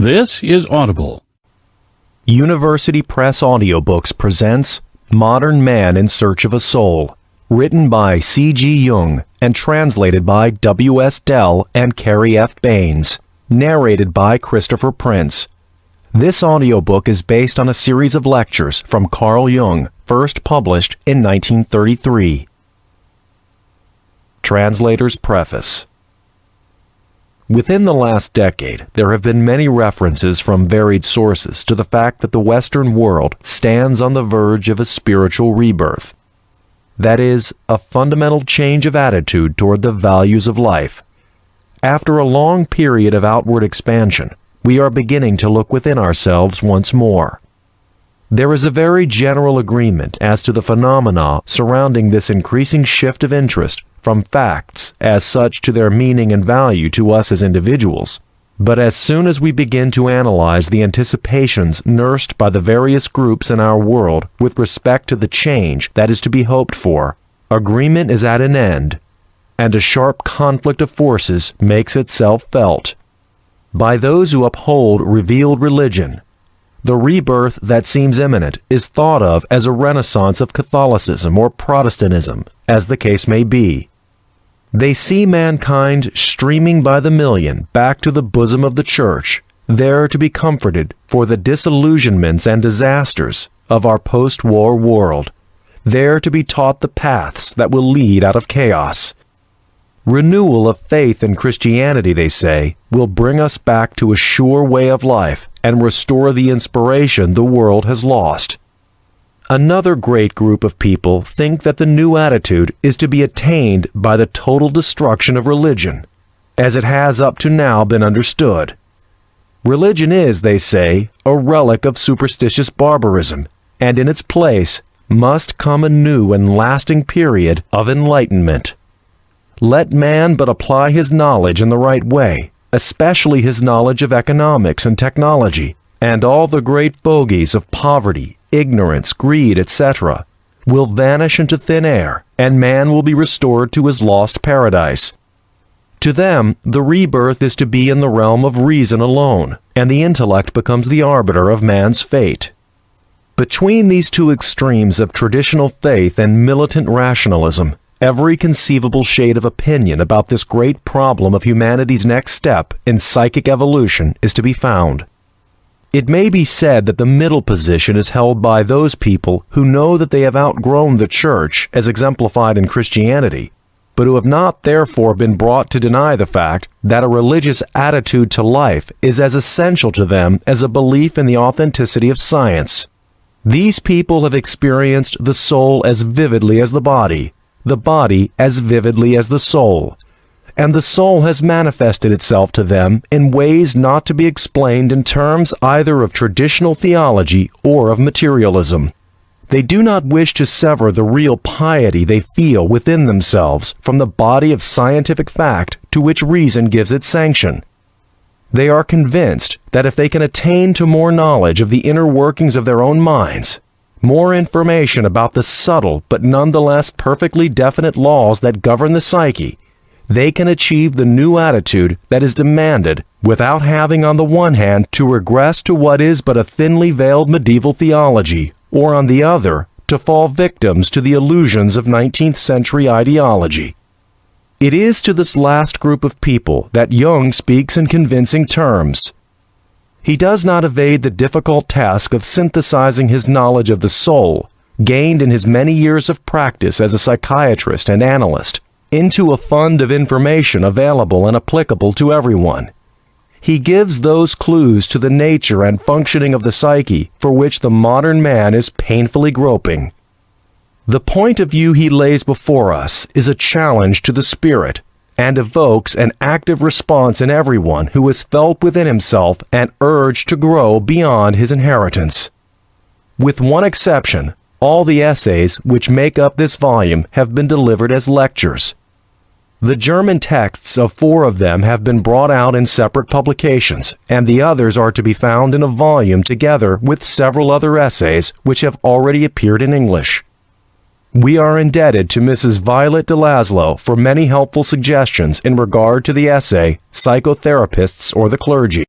This is Audible. University Press Audiobooks presents Modern Man in Search of a Soul, written by C.G. Jung and translated by W.S. Dell and Carrie F. Baines, narrated by Christopher Prince. This audiobook is based on a series of lectures from Carl Jung, first published in 1933. Translator's Preface. Within the last decade, there have been many references from varied sources to the fact that the Western world stands on the verge of a spiritual rebirth. That is, a fundamental change of attitude toward the values of life. After a long period of outward expansion, we are beginning to look within ourselves once more. There is a very general agreement as to the phenomena surrounding this increasing shift of interest from facts as such to their meaning and value to us as individuals. But as soon as we begin to analyze the anticipations nursed by the various groups in our world with respect to the change that is to be hoped for, agreement is at an end, and a sharp conflict of forces makes itself felt. By those who uphold revealed religion, the rebirth that seems imminent is thought of as a renaissance of Catholicism or Protestantism, as the case may be. They see mankind streaming by the million back to the bosom of the Church, there to be comforted for the disillusionments and disasters of our post-war world, there to be taught the paths that will lead out of chaos. Renewal of faith in Christianity, they say, will bring us back to a sure way of life and restore the inspiration the world has lost. Another great group of people think that the new attitude is to be attained by the total destruction of religion, as it has up to now been understood. Religion is, they say, a relic of superstitious barbarism, and in its place must come a new and lasting period of enlightenment. Let man but apply his knowledge in the right way, especially his knowledge of economics and technology, and all the great bogies of poverty, ignorance, greed, etc., will vanish into thin air, and man will be restored to his lost paradise. To them, the rebirth is to be in the realm of reason alone, and the intellect becomes the arbiter of man's fate. Between these two extremes of traditional faith and militant rationalism, every conceivable shade of opinion about this great problem of humanity's next step in psychic evolution is to be found. It may be said that the middle position is held by those people who know that they have outgrown the Church as exemplified in Christianity, but who have not therefore been brought to deny the fact that a religious attitude to life is as essential to them as a belief in the authenticity of science. These people have experienced the soul as vividly as the body as vividly as the soul, and the soul has manifested itself to them in ways not to be explained in terms either of traditional theology or of materialism. They do not wish to sever the real piety they feel within themselves from the body of scientific fact to which reason gives its sanction. They are convinced that if they can attain to more knowledge of the inner workings of their own minds, more information about the subtle but nonetheless perfectly definite laws that govern the psyche, they can achieve the new attitude that is demanded without having on the one hand to regress to what is but a thinly veiled medieval theology, or on the other to fall victims to the illusions of 19th century ideology. It is to this last group of people that Jung speaks in convincing terms. He does not evade the difficult task of synthesizing his knowledge of the soul, gained in his many years of practice as a psychiatrist and analyst, into a fund of information available and applicable to everyone. He gives those clues to the nature and functioning of the psyche for which the modern man is painfully groping. The point of view he lays before us is a challenge to the spirit, and evokes an active response in everyone who has felt within himself an urge to grow beyond his inheritance. With one exception, all the essays which make up this volume have been delivered as lectures. The German texts of 4 of them have been brought out in separate publications, and the others are to be found in a volume together with several other essays which have already appeared in English. We are indebted to Mrs. Violet de Laszlo for many helpful suggestions in regard to the essay, Psychotherapists or the Clergy.